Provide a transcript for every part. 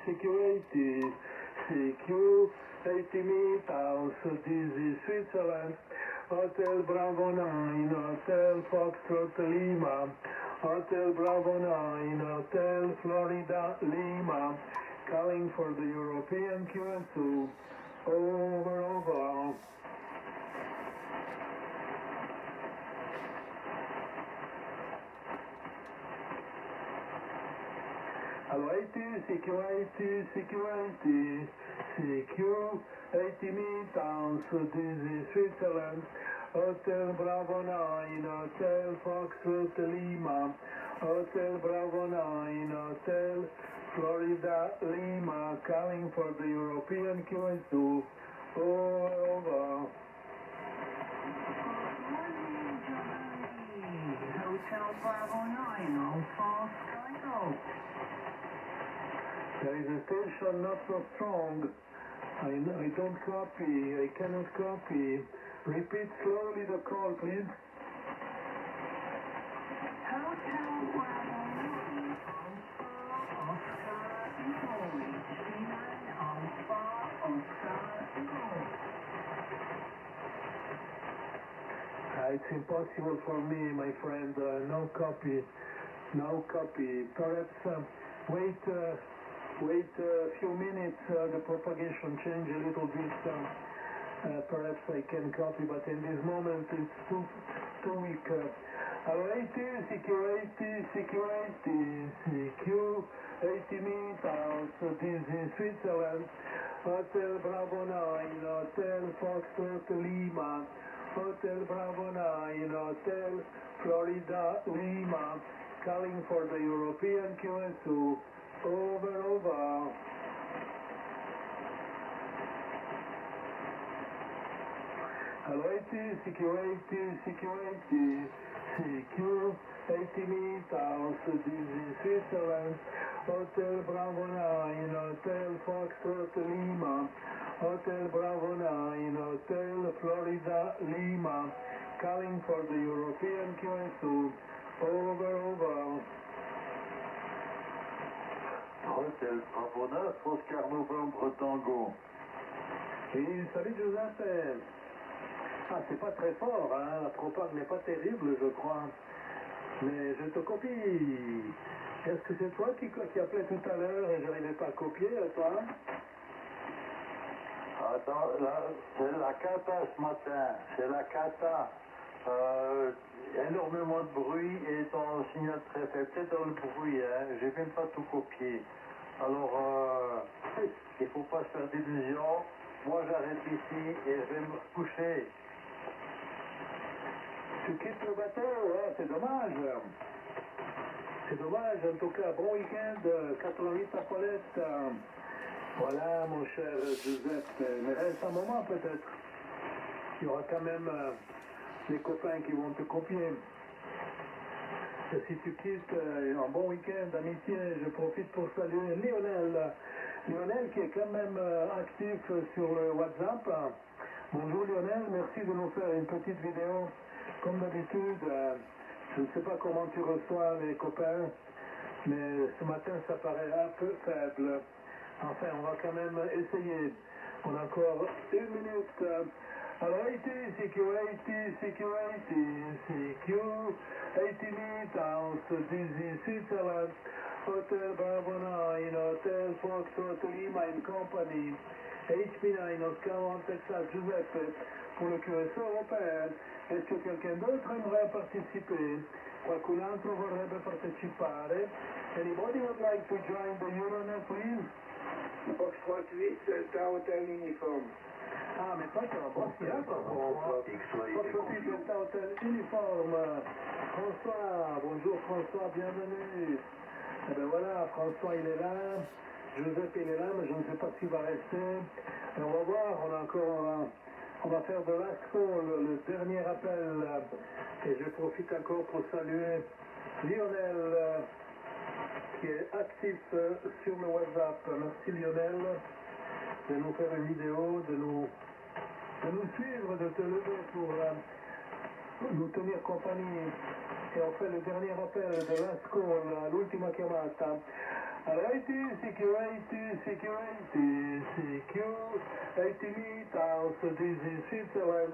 Security, CQ, 80 meters, this is Switzerland, Hotel Bravo 9, Hotel Foxtrot Lima, Hotel Bravo 9, Hotel Florida Lima, calling for the European QSO, over. Hello, Security, CQ, 80 meters, this is Switzerland, Hotel Bravo 9, Hotel Foxtrot Lima, Hotel Bravo 9, Hotel Florida Lima, calling for the European QSO, over. Hotel Bravo 9, Alpha Skygo. There is a station not so strong. I don't copy. I cannot copy. Repeat slowly the call, please. Hotel Bravo 9, Alpha Oscar Echo. Alpha Oscar Echo. It's impossible for me, my friend. No copy. Perhaps wait a few minutes. The propagation change a little bit. Perhaps I can copy, but in this moment it's too weak. Security, CQ, 80 meters. This is Switzerland. Hotel Bravo 9, Hotel Foxtrot Lima, Hotel Bravo 9, Hotel Florida Lima, calling for the European QSO, over. Hello, Security, CQ, 80 meters, this is Switzerland, Hotel Bravo 9, Hotel Foxtrot Lima, Hotel Bravo 9, Hotel Florida Lima, calling for the European QSO, over. Hotel Bravo 9, Oscar Novembre Tango. Et salut Giuseppe. Ah, c'est pas très fort, hein, la propagande n'est pas terrible, je crois. Mais je te copie. Est-ce que c'est toi qui appelais tout à l'heure et je n'arrivais pas à copier, toi? Attends, là, c'est la cata ce matin. C'est la cata. Énormément de bruit et ton signal très faible. Peut-être dans le bruit, hein. J'ai même pas tout copié. Alors, il faut pas se faire d'illusions. Moi, j'arrête ici et je vais me coucher. Tu quittes le bateau, hein, c'est dommage. C'est dommage, en tout cas, bon week-end, 88 à Paulette. Voilà, mon cher Giuseppe, mais reste un moment peut-être. Il y aura quand même les copains qui vont te copier. Et si tu quittes un bon week-end d'amitié, je profite pour saluer Lionel. Lionel qui est quand même actif sur le WhatsApp. Bonjour Lionel, merci de nous faire une petite vidéo. Comme d'habitude, je ne sais pas comment tu reçois les copains, mais ce matin ça paraît un peu faible. Enfin, on va quand même essayer. On a encore 1 minute. Alors, CQ, 80 meters, this is Switzerland, Hotel Bravo 9, Hotel Foxtrot Lima and Company, HP9, Oscar Texas, Giuseppe, pour le QSO européen. Est-ce que quelqu'un d'autre aimerait participer? Qualcun altro vorrebbe partecipare? Anybody would like to join the Euronet, please? Foxtrot 8, Delta Hotel Uniforme. Ah, mais toi, tu as un bon signal, par contre. Foxtrot 8, Delta Hotel Uniforme. François, bonjour François, bienvenue. Eh bien voilà, François il est là, Joseph il est là, mais je ne sais pas s'il va rester. Et on va voir, on va faire de last call, le dernier appel. Et je profite encore pour saluer Lionel, qui est actif sur le WhatsApp. Merci Lionel de nous faire une vidéo, de nous suivre, de te lever nous tenir compagnie et on fait le dernier appel de l'ASCO, l'ultima chiamata. Security Meethouse, this is Switzerland,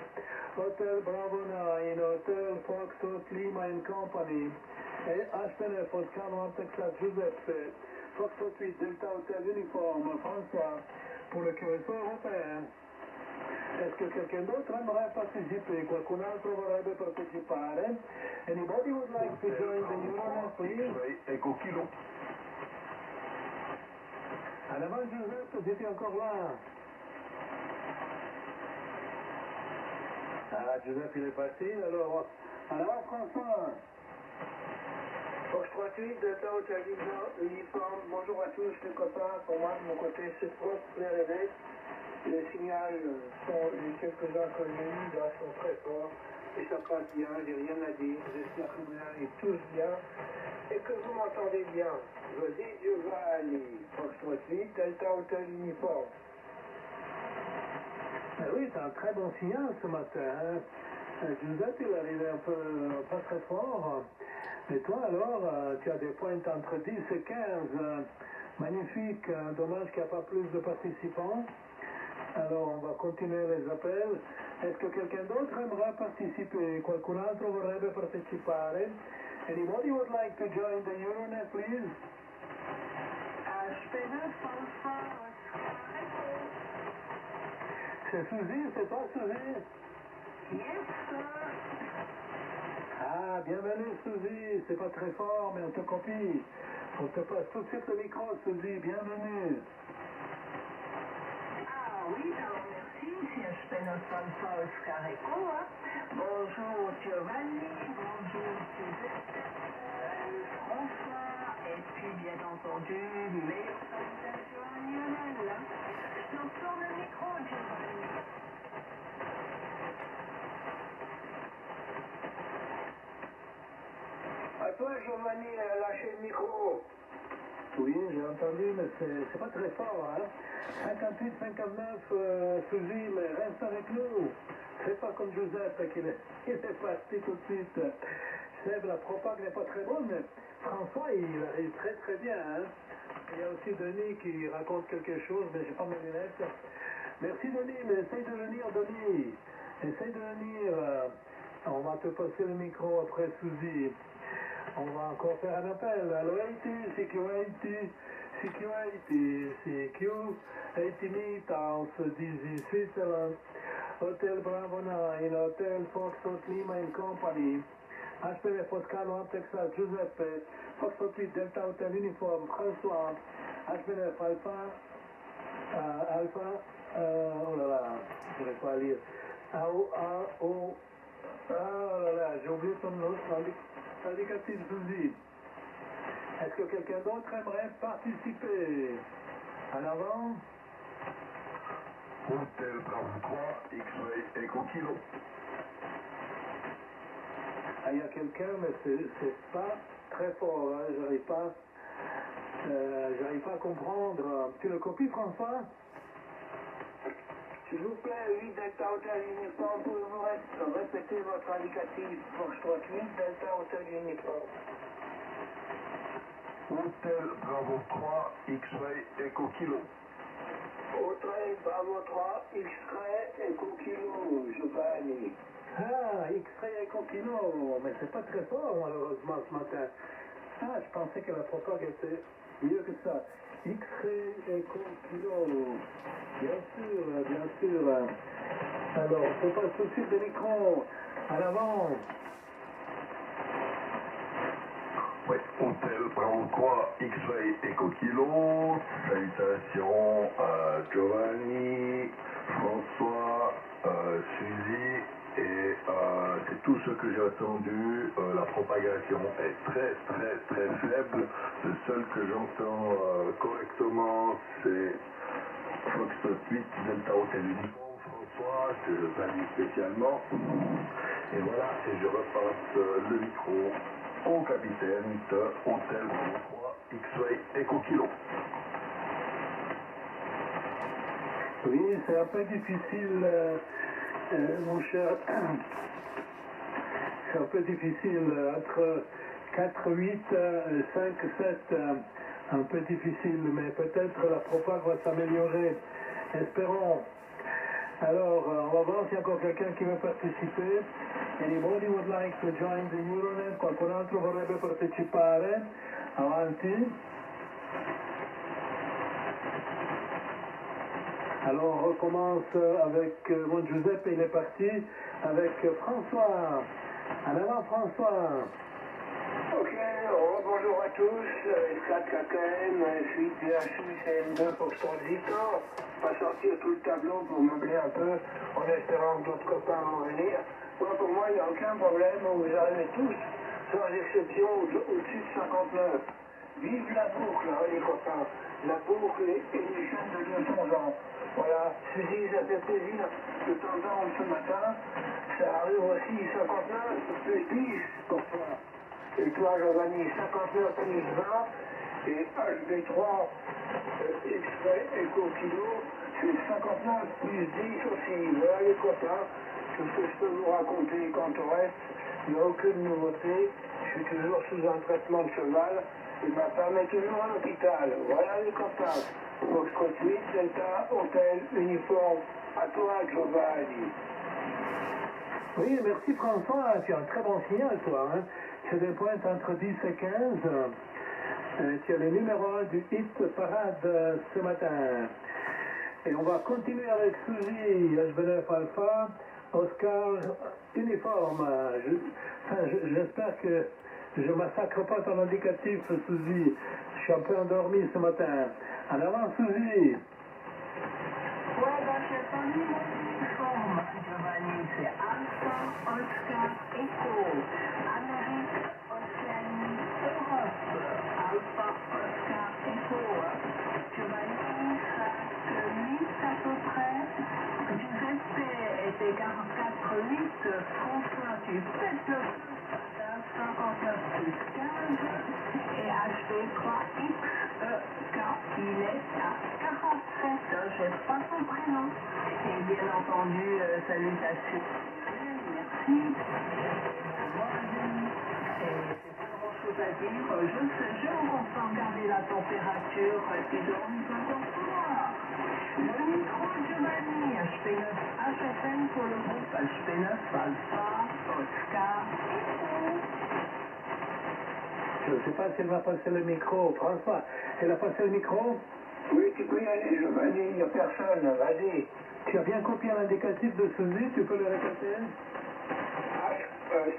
Hotel Bravo 9, Hotel Foxtrot Lima and Company, HPN Foscano Texas Giuseppe, Foxtrot 8 Delta Hotel Uniforme, François, pour le QSO européen. Est-ce que quelqu'un d'autre aimerait participer? Qualcun altro vorrebbe partecipare? Anybody would like to join the Euronet, please? Echo Kilo. En avant, Giuseppe, j'étais encore là. Ah, Giuseppe, il est parti. Alors, François. Fox 38, Delta Hotel Uniforme. Bonjour à tous les copains. Pour moi, de mon côté, c'est trop RD. Les signaux sont les quelques-uns que j'ai eus là sont très forts et ça passe bien, j'ai rien à dire. J'espère que vous allez tous bien et que vous m'entendez bien. Je dis Giovanni, Fox 38, Delta Hotel Uniforme. Ah oui, c'est un très bon signal ce matin. Hein. Giuseppe, il arrivait un peu pas très fort. Et toi alors, tu as des pointes entre 10 et 15. Magnifique, dommage qu'il n'y a pas plus de participants. Alors, on va continuer les appels. Est-ce que quelqu'un d'autre aimerait participer? Qualcun altro vorrebbe partecipare? Anybody would like to join the Euronet, please? C'est Suzy, c'est toi Suzy? Yes, sir. Ah, bienvenue Suzy, c'est pas très fort, mais on te copie. On te passe tout de suite le micro, Suzy, bienvenue. Ah oui, alors merci, c'est HPN Alpha Oscar Echo. Bonjour Giovanni, bonjour Giuseppe, François, et puis bien entendu les salutations Lionel. Je t'entends le micro, Giovanni. À toi, Giovanni, lâchez le micro. Oui, j'ai entendu, mais c'est pas très fort, hein. 58, 59, Suzy, mais reste avec nous. C'est pas comme Giuseppe il est parti tout de suite. Je sais que la propague n'est pas très bonne, mais François, il arrive très très bien, hein. Il y a aussi Denis qui raconte quelque chose, mais j'ai pas mes lunettes. Merci Denis, mais essaye de venir, Denis. Essaye de venir. On va te passer le micro après Suzy. On va encore faire un appel. Allo Security Meethouse, this is Switzerland, Hotel Bravo 9, Hotel Foxtrot Lima and Company, HPN Foscano Texas Giuseppe, Foxtrot 8 Delta Hotel Uniforme, François, HPN Alpha, oh là là, je n'arrive pas à lire. Oh là là, j'ai oublié ton nom. Indicatif Suzy. Est-ce que quelqu'un d'autre aimerait participer? En avant? Hotel Bravo 3, X-Ray Echo Kilo. Ah, il y a quelqu'un, mais c'est pas très fort. Hein. J'arrive pas à comprendre. Tu le copies, François? S'il vous plaît, 8 Delta Hotel Uniforme, pouvez-vous répéter votre indicatif Fox 38, Delta Hotel Uniforme. Hotel Bravo 3, X-Ray Echo Kilo. Hotel Bravo 3, X-Ray Echo Kilo, Giovanni. Ah, X-Ray Echo Kilo, mais c'est pas très fort, malheureusement, ce matin. Ah, je pensais que la propague était mieux que ça. X-Ray Echo Kilo. Bien sûr. Alors, on passe tout de suite le micro. À l'avant. Oui, Hôtel Bravo 3, X-Ray Echo Kilo. Salutations à Giovanni, François, Suzy. Et c'est tout ce que j'ai attendu. La propagation est très faible. Le seul que j'entends correctement, c'est Fox 8 Delta Hotel Uniforme, François, que je salue spécialement. Et voilà, et je repasse le micro au capitaine de Hôtel Bravo 3 X-Ray Echo Kilo. Oui, c'est un peu difficile, mon cher un peu difficile, entre 4-8, 5-7, un peu difficile, mais peut-être la propage va s'améliorer. Espérons. Alors, on va voir s'il y a encore quelqu'un qui veut parteciper. Anybody would like to join the Euronet? Qualcun altro vorrebbe partecipare? Avanti. Alors, on recommence avec mon Giuseppe, il est parti, avec François. En avant, François. Ok, bonjour à tous, 4 KKM, suite DHU CM2 pour Victor. On va sortir tout le tableau pour meubler un peu, en espérant que d'autres copains vont venir. Moi, pour moi, il n'y a aucun problème, vous arrivez tous, sans exception, au-dessus de 59. Vive la boucle, hein, les copains. La boucle et les jeunes de 200 ans. Voilà, Suzy, ça fait plaisir de t'entendre ce matin. Ça arrive aussi 59 plus 10 pour toi. Et toi, Giovanni, 59 plus 20. Et HB3 X-ray Eco Kilo, c'est 59 plus 10 aussi. Voilà les copains, tout ce que je peux vous raconter quant au reste. Il n'y a aucune nouveauté. Je suis toujours sous un traitement de cheval. Et ma femme est toujours à l'hôpital. Voilà les copains. Foxtrot 8, Delta, Hôtel, Uniforme. À toi, Giovanni. Oui, merci François, tu as un très bon signal toi. Hein. Tu as des pointes entre 10 et 15. Tu as le numéro 1 du hit parade ce matin. Et on va continuer avec Suzy, HB9 Alpha, Oscar, Uniforme. J'espère que je ne massacre pas ton indicatif, Suzy. Je suis un peu endormi ce matin. En avant, Suzy. Ouais, j'ai pas mis l'uniforme, Giovanni, c'est Alpha, Oscar, Echo, Amérique, Océanie, Europe, Alpha, Oscar, Echo, Giovanni, 5-8 à peu près, Giuseppe était 44-8, François, tu pètes le feu, 59 plus 15, et HB3X, il est à 47, je n'ai pas son prénom. Et bien entendu, salutations. Merci. Et c'est pas grand chose à dire. Juste, je vous peux regarder la température qui donne besoin de voir. Le micro Giovanni, HP9 HFN pour le groupe HP9 Alpha, Oscar, Echo. Je ne sais pas si elle va passer le micro. François, elle a passé le micro? Oui, tu peux y aller, Giovanni, il n'y a personne, vas-y. Tu as bien copié l'indicatif de Suzy, tu peux le répéter?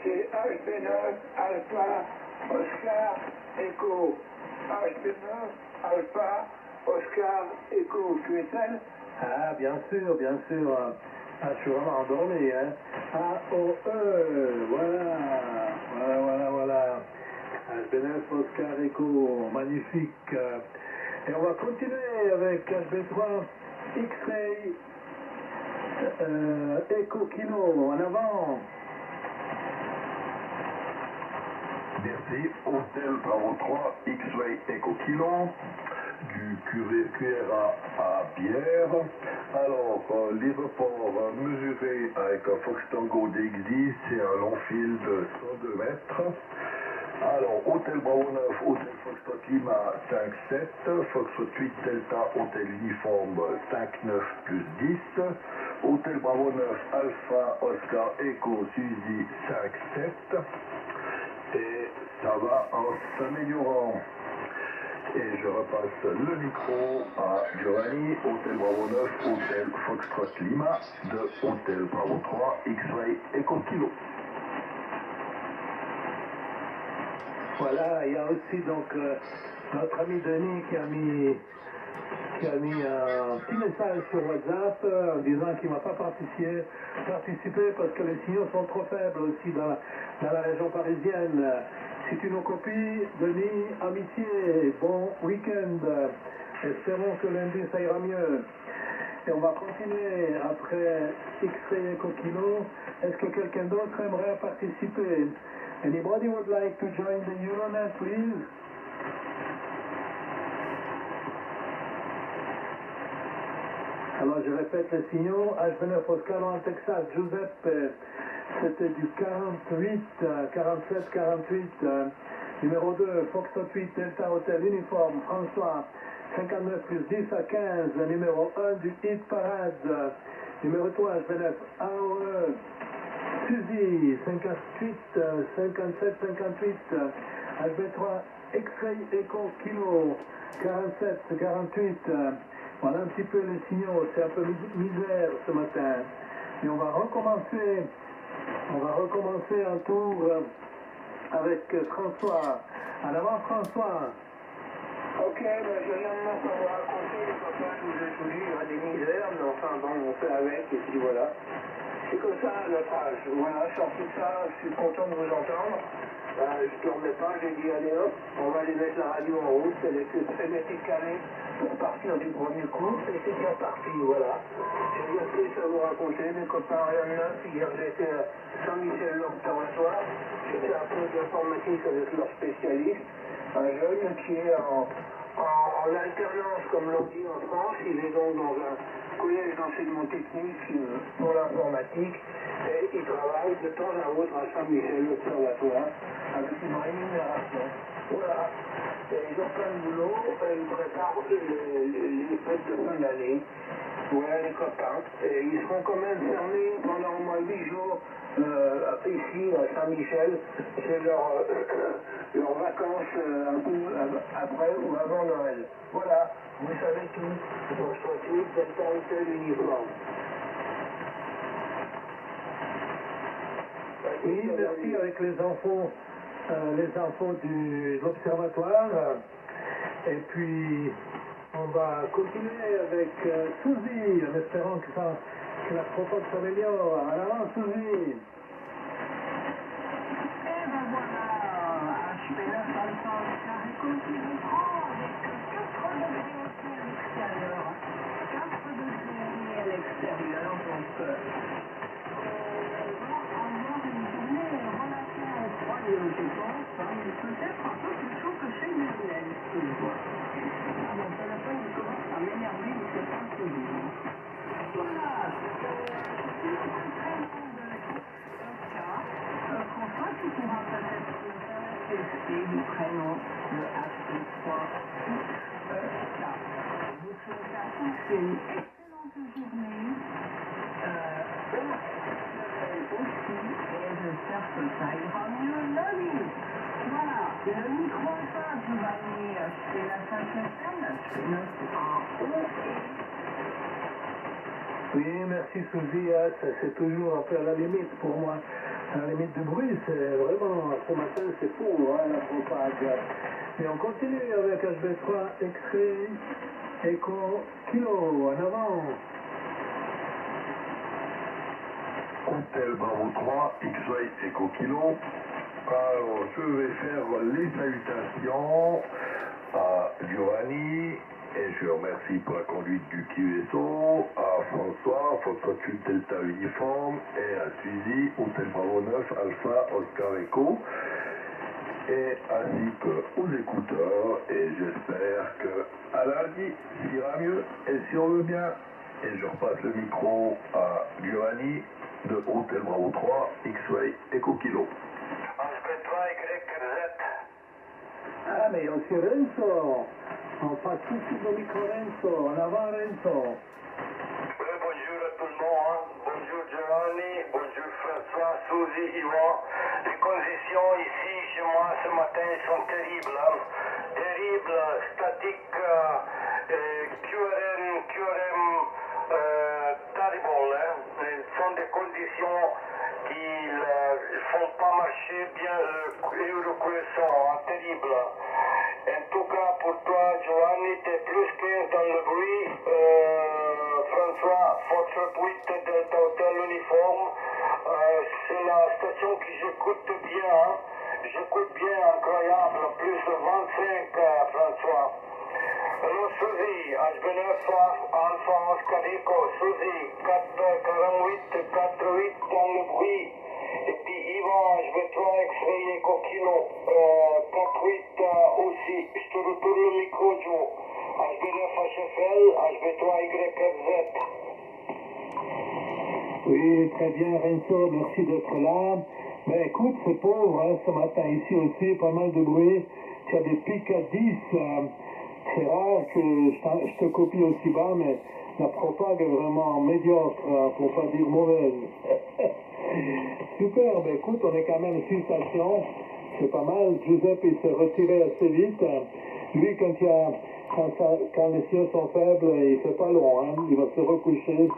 C'est HB9, Alpha, Oscar, Echo. HB9, Alpha, Oscar, Echo. Tu es elle? Ah, bien sûr, bien sûr. Ah, je suis vraiment endormi, hein. A-O-E, voilà. HB9, Oscar, Echo, magnifique. Et on va continuer avec HB3, X-Ray, Echo Kilo, en avant. Merci, Hôtel Bravo 3, X-Ray Echo Kilo, du QRA à Pierre. Alors, les reports mesurés avec un Fox Tango DX10, c'est un long fil de 102 mètres. Alors, Hôtel Bravo 9, Hôtel Foxtrot Lima 5-7, Foxtrot 8 Delta, Hôtel Uniforme 5-9 plus 10, Hôtel Bravo 9, Alpha, Oscar, Echo, Suzy 5-7, et ça va en s'améliorant. Et je repasse le micro à Giovanni, Hôtel Bravo 9, Hôtel Foxtrot Lima, de Hôtel Bravo 3, X-Ray Echo Kilo. Voilà, il y a aussi donc notre ami Denis qui a mis un petit message sur WhatsApp en disant qu'il ne va pas participer parce que les signaux sont trop faibles aussi dans la région parisienne. Si tu nous copies, Denis, amitié, bon week-end. Espérons que lundi ça ira mieux. Et on va continuer après X-Ray Echo Kilo. Est-ce que quelqu'un d'autre aimerait participer? Anybody would like to join the Euronet, please? Alors je répète les signaux. HB9 Oscar en Texas, Giuseppe c'était du 48, 47, 48. Numéro 2, Foxtrot 8, Delta Hotel Uniforme, François, 59 plus 10 à 15. Numéro 1 du Hit Parade. Numéro 3, HB9, AOE, Suzy, 58, 57, 58. HB3, X-Ray Echo Kilo, 47, 48. Voilà un petit peu les signaux, c'est un peu misère ce matin. Et on va recommencer un tour avec François. En avant François. Ok, ben je viens de m'en raconter, les copains, je vous ai tout dit, il y a des misères, mais enfin bon, on fait avec, et puis voilà. C'est comme ça à notre âge. Voilà, sorti de ça, je suis content de vous entendre. Je ne dormais pas, j'ai dit allez hop, on va aller mettre la radio en route, elle était calée pour partir du premier coup, et c'est bien parti, voilà. J'ai bien plus à vous raconter, mes copains, rien de neuf. Hier j'étais à Saint-Michel-l'Observatoire, j'ai fait un peu d'informatique avec leur spécialiste, un jeune qui est en alternance, comme l'on dit en France. Il est donc dans un collège d'enseignement technique pour l'informatique et il travaille de temps à autre à Saint-Michel, l'Observatoire, avec une rémunération. Voilà. Et ils ont plein de boulot et ils préparent les fêtes de fin d'année. Voilà les copains. Et ils seront quand même fermés pendant au moins 8 jours ici à Saint-Michel. C'est leurs vacances un peu après ou avant Noël. Voilà, vous savez tout. Donc, je trouve Delta Hotel Uniforme. Oui, merci avec les infos de l'observatoire. Et puis, on va continuer avec Suzy, en espérant que la propos s'améliore. En avant, Suzy. Et ben voilà, HB9 Alpha Oscar Echo qui vous prend avec 4 degrés aussi à l'extérieur. 4 degrés à l'extérieur, donc on va avoir une journée relativement froide, je pense, mais peut-être un peu plus chaud que chez Lionel, ce que je vois. Ah, mon téléphone il commence à m'énerver, il ne fait pas ce jour. Voilà, c'est une entraînement de Oscar. François, tu pourras peut-être me faire la tester du prénom de HB3 Oscar. Je vous souhaite à tous une excellente journée. Aussi, et j'espère que ça ira mieux lundi. Voilà, le micro est pas du Giovanni, c'est la 5e, HB9 en haut et Oui, merci Suzy. C'est toujours un peu à la limite pour moi. À la limite du bruit, c'est vraiment, ce matin, c'est fou, hein, la propage. Et on continue avec HB3 X-Ray Echo Kilo, en avant. Hôtel Bravo 3, X-Ray Echo Kilo. Alors, je vais faire les salutations à Giovanni, et je remercie pour la conduite du QSO, à François, Foxtrot 8 Delta Uniforme, et à Suzy, Hôtel Bravo 9, Alpha, Oscar Echo, et ainsi qu'aux écouteurs, et j'espère que à lundi, ça ira mieux, et si on veut bien, et je repasse le micro à Giovanni, de Hôtel Bravo 3, X-Ray Echo Kilo. Ah, mais aussi Renzo. On passe tout de suite au micro Renzo. En avant Renzo. Bonjour à tout le monde, bonjour Giovanni, bonjour François, Suzy, Yvan. Les conditions ici chez moi ce matin sont terribles, terribles, statiques, QRM, terrible. Ce sont des conditions qui ne font pas marcher bien l'Eurocroissant, terrible. En tout cas, pour toi, Giovanni, t'es plus que dans le bruit. François, Foxtrot 8, Delta Hotel Uniforme. C'est la station que j'écoute bien. J'écoute bien, incroyable. Plus de 25, François. Alors, Suzy, HB9 Alpha Oscar Echo, Suzy, 448, 48 dans le bruit. Et puis Yvan, HB3 X-Ray Echo Kilo, 48 aussi. Je te retourne le micro, Joe. HB9 HFL, HB3 YZ. Oui, très bien, Renzo, merci d'être là. Ben écoute, c'est pauvre, hein, ce matin, ici aussi, pas mal de bruit. Tu as des pics à 10. C'est rare que je te copie aussi bas, mais la propague est vraiment médiocre, pour pas dire mauvaise. Super, ben écoute, on est quand même 6 stations. C'est pas mal. Giuseppe, il s'est retiré assez vite. Lui, quand les cieux sont faibles, il fait pas long, hein. Il va se recoucher.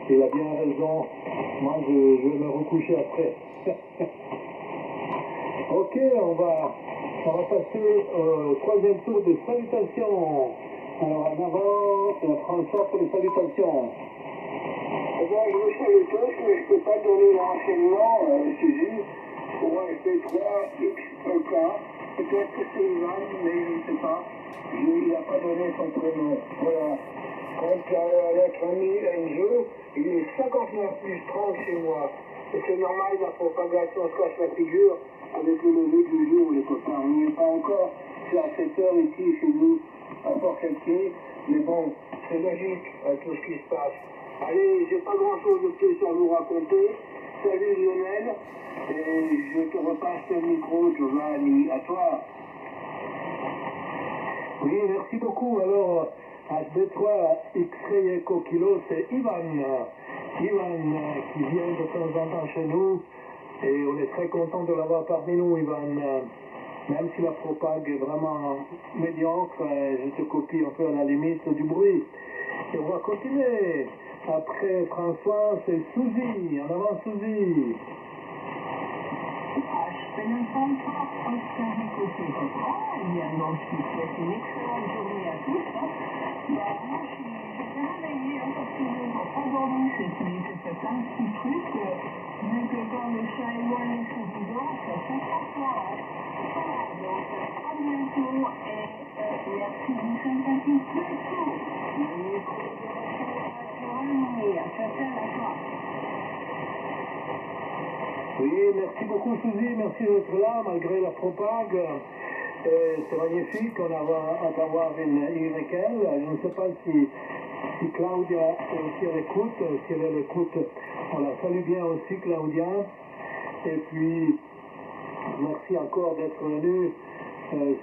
Il a bien raison. Moi, je vais me recoucher après. Ok, on va passer au troisième tour des salutations. Alors, en avant, François pour les salutations. Eh bien, je vous salue tous, mais je ne peux pas donner l'enseignement, Suzy, pour FP3XEK. Peut-être que c'est Ivan, mais je ne sais pas. Il n'a pas donné son prénom. Voilà. Quant à notre ami Enzo, il est 59 plus 30 chez moi. Et c'est normal, la propagation se casse la figure avec le lever du jour, les copains. On n'y est pas encore. C'est à 7 heures ici, chez nous, à Port-Calquier. Mais bon, c'est logique, tout ce qui se passe. Allez, j'ai pas grand-chose de plus à vous raconter. Salut Lionel, et je te repasse le micro, Giovanni. À toi. Oui, merci beaucoup. Alors, HB3 X-Ray Echo Kilo, c'est Ivan. Ivan qui vient de temps en temps chez nous. Et on est très content de l'avoir parmi nous, Ivan. Même si la propague est vraiment médiocre, je te copie un peu à la limite du bruit. Et on va continuer. Après François, c'est Suzy. En avant, Suzy. H24 Oscar Echo Québécois. Eh bien, donc, je vous souhaite une excellente journée à tous. Moi, j'étais réveillée un peu plus endormie cette nuit. J'ai fait plein de petits trucs. Vu que quand le chat est loin de son bidon, ça fait François. Voilà, donc, à bientôt et merci du sympathique Plateau. Oui, merci beaucoup Suzy, merci d'être là malgré la propague. C'est magnifique, on va avoir une YL. Je ne sais pas si Claudia est aussi à l'écoute. Si elle est à l'écoute, on la salue bien aussi, Claudia. Et puis, merci encore d'être venue.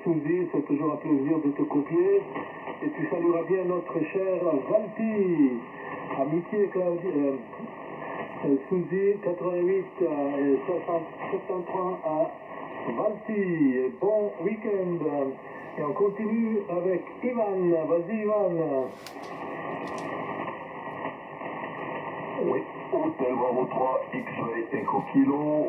Suzy, c'est toujours un plaisir de te copier. Et tu salueras bien notre cher Valti. Amitié, Claudia. Suzy, 88 et 73 à Valti. Et bon week-end. Et on continue avec Ivan. Vas-y, Ivan. Oui, Hôtel Bravo 3, X-Ray Echo Kilo.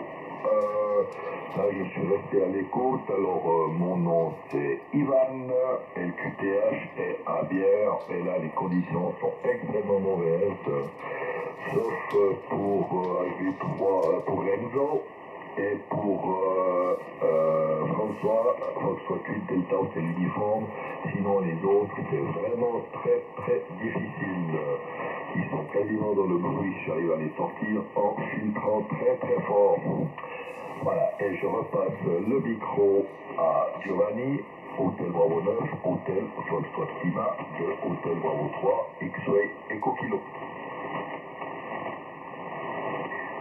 Là, je suis resté à l'écoute. Alors, mon nom c'est Ivan, LQTH est à Bière. Et là, les conditions sont extrêmement mauvaises. Sauf pour HB3, pour Renzo et pour François 8 Delta, c'est l'uniforme. Sinon, les autres, c'est vraiment très très difficile. Ils sont quasiment dans le bruit. J'arrive à les sortir en filtrant très très fort. Voilà, et je repasse le micro à Giovanni, Hôtel Bravo 9, Hôtel Foxtrot Lima de Hôtel Bravo 3, X-Ray Echo Kilo.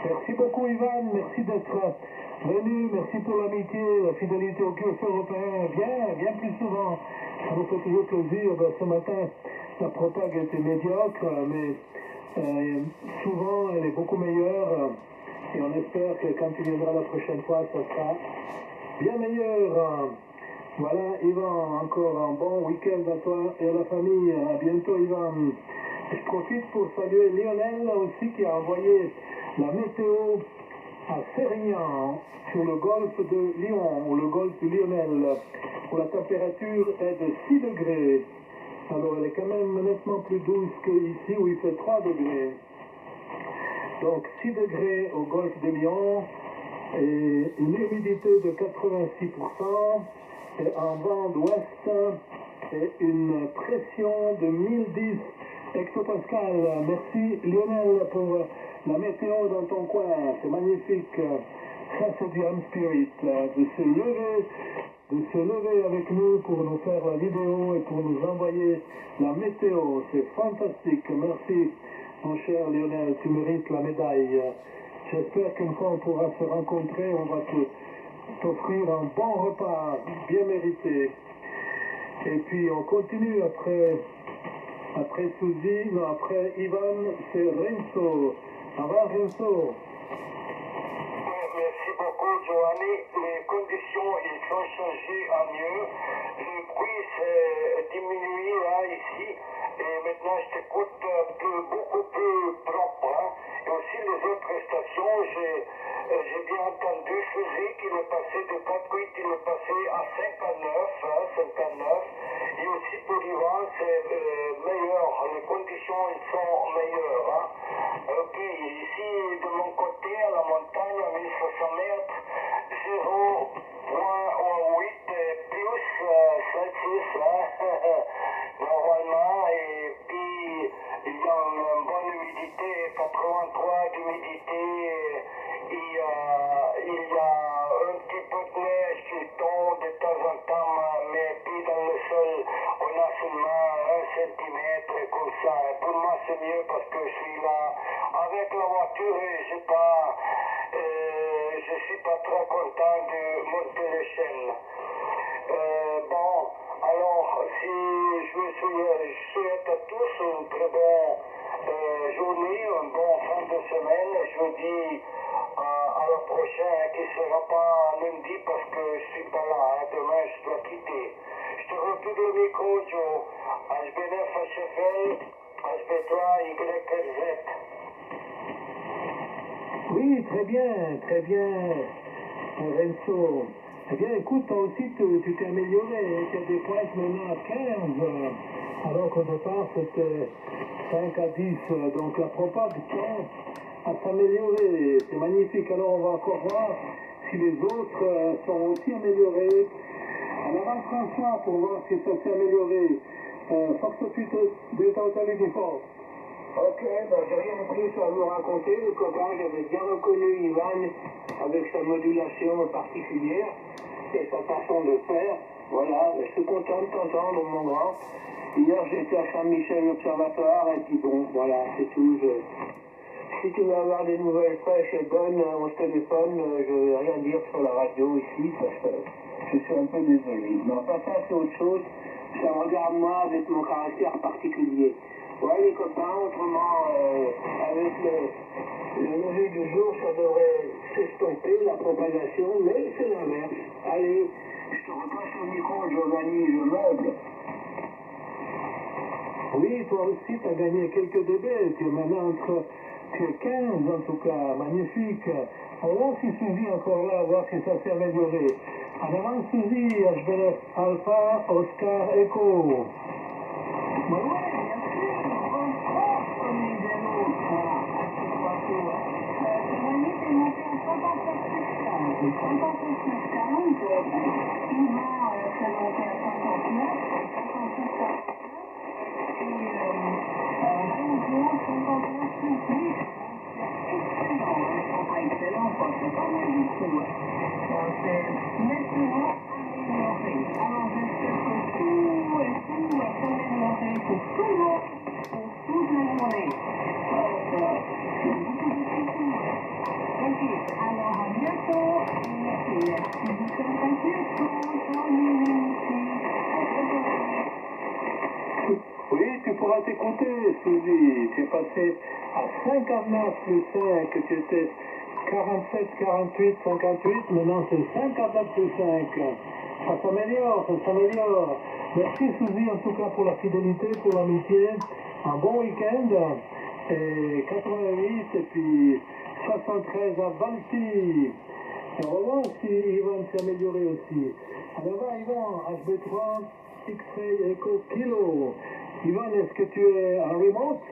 Merci beaucoup Ivan, merci d'être venu, merci pour l'amitié, la fidélité au QS européen. Bien plus souvent. Ça nous fait toujours plaisir. Ce matin, la propague était médiocre, mais souvent elle est beaucoup meilleure. Et on espère que quand tu viendras la prochaine fois, ça sera bien meilleur. Voilà, Ivan, encore un bon week-end à toi et à la famille. À bientôt, Ivan. Je profite pour saluer Lionel aussi qui a envoyé la météo à Sérignan, sur le golfe de Lyon, ou le golfe du Lionel, où la température est de 6 degrés. Alors elle est quand même nettement plus douce qu'ici où il fait 3 degrés. Donc 6 degrés au golfe de Lyon, et une humidité de 86%, et un vent d'ouest, et une pression de 1010 hectopascal. Merci Lionel pour la météo dans ton coin, c'est magnifique. Ça c'est du Ham Spirit, de se lever avec nous pour nous faire la vidéo et pour nous envoyer la météo. C'est fantastique. Merci mon cher Lionel, tu mérites la médaille. J'espère qu'une fois on pourra se rencontrer, on va t'offrir un bon repas bien mérité. Et puis on continue après Suzy, non, après Ivan, c'est Renzo. Au revoir Renzo. Merci beaucoup, Giovanni. Les conditions, ils sont changées à mieux. Le bruit s'est diminué là, ici. Et maintenant, je t'écoute beaucoup plus propre. Hein. Et aussi les autres stations, j'ai bien entendu Suzy qui est passé de 4,8, il est passé à 59, hein, 59. Et aussi pour Ivan, c'est meilleur. Les conditions, ils sont meilleures. Hein. Ok, ici, de mon côté, à la montagne, à 1500 mètres, 0,8 plus Celsius, hein, normalement, et puis il y a une bonne humidité, 83 d'humidité, et il y a un petit peu de neige qui tombe de temps en temps, mais puis dans le sol, on a seulement 1 centimètre comme ça. Et pour moi, c'est mieux parce que je suis là avec la voiture et je suis pas très content de monter l'échelle. Bon, alors, si je souhaite à tous une très bonne journée, une bonne fin de semaine. Je vous dis à la prochaine, qui ne sera pas lundi parce que je ne suis pas là. Hein. Demain, je dois quitter. Je te retourne le micro, Joe. HB9, HFL, HB3, YRZ. Oui, très bien, Renzo. Eh bien, écoute, toi aussi, tu t'es amélioré. Tu as des points maintenant à 15, alors qu'au départ, c'était 5 à 10. Donc, la propagande tient à s'améliorer. C'est magnifique. Alors, on va encore voir si les autres sont aussi améliorés. En avant, François, pour voir si ça s'est amélioré. Fox-Office Delta Hotel Uniforme. Ok, ben j'ai rien de plus à vous raconter. Le copain, j'avais bien reconnu Ivan avec sa modulation particulière et sa façon de faire. Voilà, je suis content de t'entendre, mon grand. Hier, j'étais à Saint-Michel l'Observatoire et puis bon, voilà, c'est tout. Si tu veux avoir des nouvelles fraîches et bonnes, on se téléphone. Je ne vais rien dire sur la radio ici parce que je suis un peu désolé. Mais enfin, ça, c'est autre chose. Ça me regarde moi avec mon caractère particulier. Ouais, les copains, autrement, avec le lever du jour, ça devrait s'estomper, la propagation, mais c'est l'inverse. Allez, je te repasse au micro, Giovanni, je meuble. Oui, toi aussi, tu as gagné quelques dB. Tu es maintenant tu es 15, en tout cas. Magnifique. On va voir si Suzy est encore là, voir si ça s'est amélioré. En avant, Suzy, HB9 Alpha, Oscar, Echo. Oui, bien sûr, on croise comme les vélos à ces trois tours. Giovanni, t'es monté à 57 plus 15. 57 plus 15, Yvan s'est monté à 59, 56 plus 15. Et Renzo, 59 plus 10. Excellent, enfin excellent, quoi, c'est pas mal du tout. Donc c'est nettement amélioré. Alors j'espère que tout va s'améliorer pour tout le monde, pour toute la journée. C'est beaucoup de plaisir. Ok, alors à bientôt et merci de faire Oui, tu pourras t'écouter, Suzy. Tu es passé à 59 plus 5, tu étais 47, 48, 58, maintenant c'est 59 plus 5. Ça s'améliore. Merci Suzy en tout cas pour la fidélité, pour l'amitié. Un bon week-end. Et 88 et puis 73 à Balti. Et on va voir si Ivan s'est amélioré aussi. Alors va Ivan, HB3, X-Ray Echo Kilo. Ivan, est-ce que tu es en remote?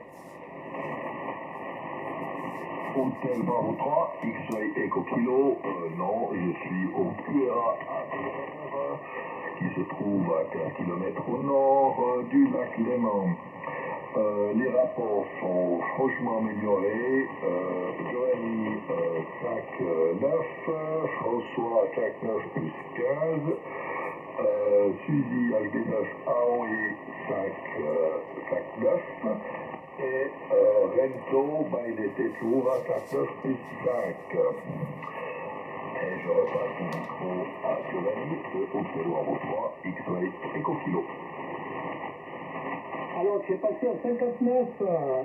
Hôtel Bravo 3, X-Ray Echo Kilo, non, je suis au Cuera qui se trouve à 15 km au nord du lac Léman. Les rapports sont franchement améliorés. Giovanni 5,9, François 5,9 plus 15, Suzy HB9 AOE 5,9 Et Renzo, il était toujours à 14 plus 5. Et je repasse le micro à Giovanni de Othello à vos 3, X-Ray Eco Kilo. Alors, tu es passé à 59,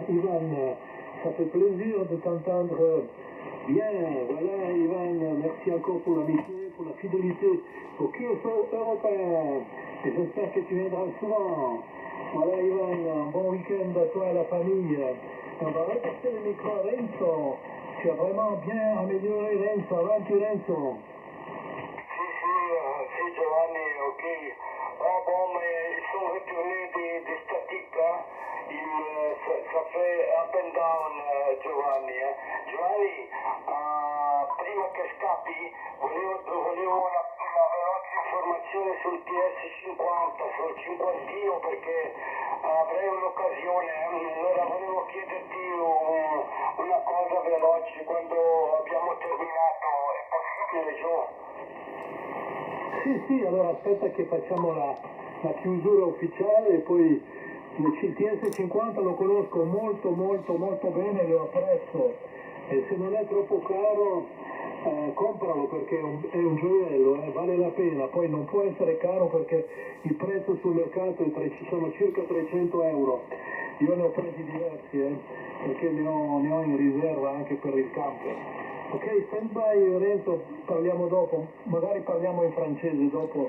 Ivan. Ça fait plaisir de t'entendre bien. Voilà, Ivan, merci encore pour l'amitié, pour la fidélité au QSO européen. Et j'espère que tu viendras souvent. Voilà, Ivan, un bon week-end à toi et à la famille. On va repasser le micro à Renzo. Tu as vraiment bien amélioré, Renzo. Avanti, Renzo. Si, Giovanni, ok. Ah bon, mais ils sont retournés des statiques, hein. Ça fait up and down, Giovanni. Giovanni, prima che scappi, volevo una veloce informazione sul TS50, sul cinquantino, perché avrei un'occasione. Allora volevo chiederti una cosa veloce quando abbiamo terminato. È possibile, Gio? Sì, allora aspetta che facciamo la chiusura ufficiale e poi il TS50 lo conosco molto bene, lo apprezzo e se non è troppo caro compralo perché è un gioiello, vale la pena, poi non può essere caro perché il prezzo sul mercato sono circa 300 euro, io ne ho presi diversi perché ne ho in riserva anche per il camper. Ok, stand by Renzo, parliamo dopo, magari parliamo in francese dopo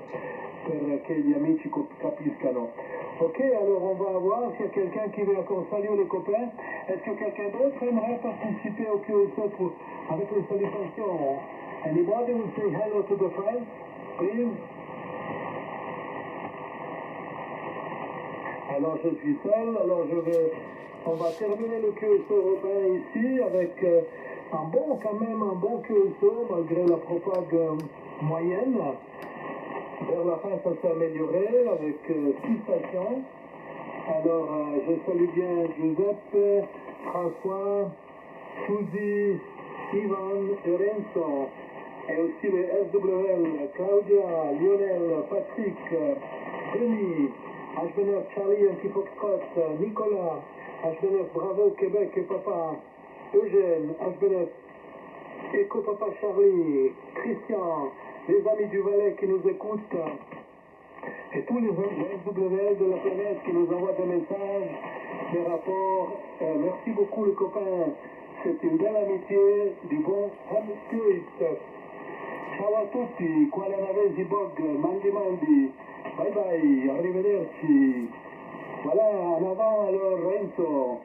perché gli amici capiscano. Ok, alors on va voir s'il y a quelqu'un qui veut encore saluer les copains. Est-ce que quelqu'un d'autre aimerait participer au QSO avec les salutations? Anybody will say hello to the friends, please? Alors je suis seul, alors on va terminer le QSO européen ici avec un bon QSO malgré la propague moyenne. Vers la fin, ça s'est amélioré avec 6 stations. Alors, je salue bien Giuseppe, François, Suzy, Ivan et Renzo. Et aussi les SWL, Claudia, Lionel, Patrick, Denis, H29 Charlie, Anti Foxtrot, Nicolas, H29 Bravo Québec et Papa, Eugène, H29 Eco Papa Charlie, Christian, les amis du Valais qui nous écoutent et tous les SWL de la planète qui nous envoient des messages, des rapports. Merci beaucoup les copains, c'est une belle amitié, du bon Happy Spirit. Ciao a tutti, quale navesi bog, mandi, bye bye, arrivederci. Voilà, en avant alors Renzo.